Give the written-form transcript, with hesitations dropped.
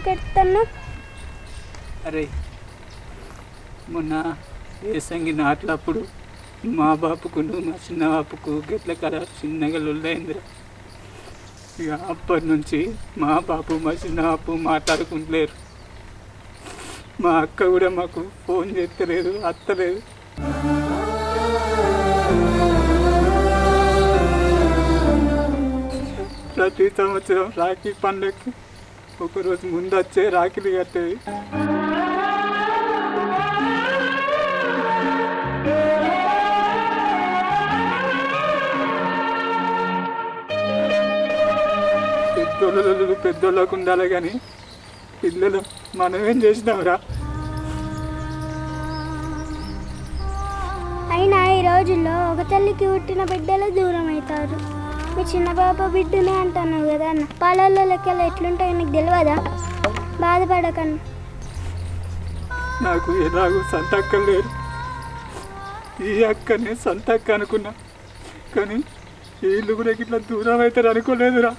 ఎందుకు ఎడుతున్నావు? అరే మొన్న ఏసంగి నాట్లప్పుడు మా బాపుకు మా చిన్న బాపుకు గెట్ల కడ చిన్నగా లొల్లైందిరా. ఇక అప్పటి నుంచి మా బాపు మా చిన్న బాపు మాట్లాడుకుంటలేరు. మా అక్క కూడా మాకు ఫోన్ చేస్తలేదు, అత్తలేదు. ప్రతి సంవత్సరం రాఖీ పండుగకి ఒకరోజు ముందు వచ్చే రాఖీలు కట్టేది. పెద్దోళ్ళకు ఉండాలి కానీ పిల్లలు మనమేం చేసినాంరా. అయినా ఈ రోజుల్లో ఒక తల్లికి పుట్టిన బిడ్డలు దూరం అవుతారు. మీ చిన్న బాబా బిడ్డనే అంటున్నావు కదా అన్న, పాలల్లో లెక్కలు ఎట్లుంటాయో నీకు తెలియదా? బాధపడకన్నా. నాకు ఎలాగో సొంత అక్క లేరు. ఈ అక్కనే సొంత అక్క అనుకున్నా, కానీ వీళ్ళు కూడా ఇట్లా దూరం అవుతారు అనుకోలేదురా.